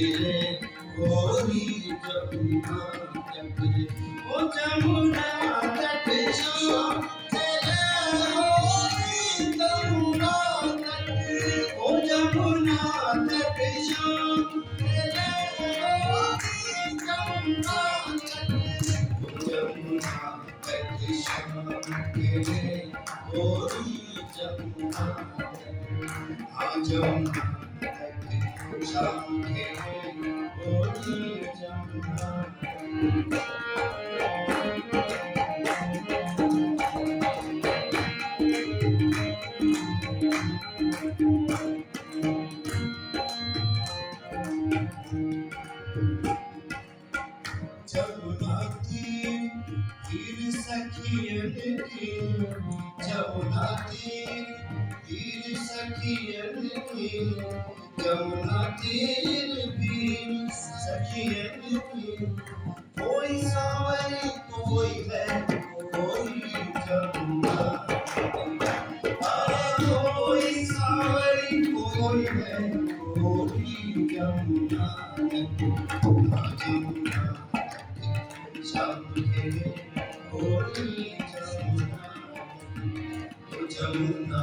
खेले गोरी जमुना तट, ओ जमुना तट श्याम खेले गोरी जमुना तट, ओ जमुना तट श्याम खेले गोरी जमुना तट, ओ जमुना तट श्याम खेले गोरी जमुना तट, आ जमुना श्याम खेले गोरी जमुना तट। जमुना तीर सखियन की, जमुना तीर सखियन की, जमुना तीर सखियन की, कोई सावरी कोई है कोई जमुना, अरे कोई सावरी कोई है कोई जमुना, जमुना श्याम खेले गोरी जमुना, ओ जमुना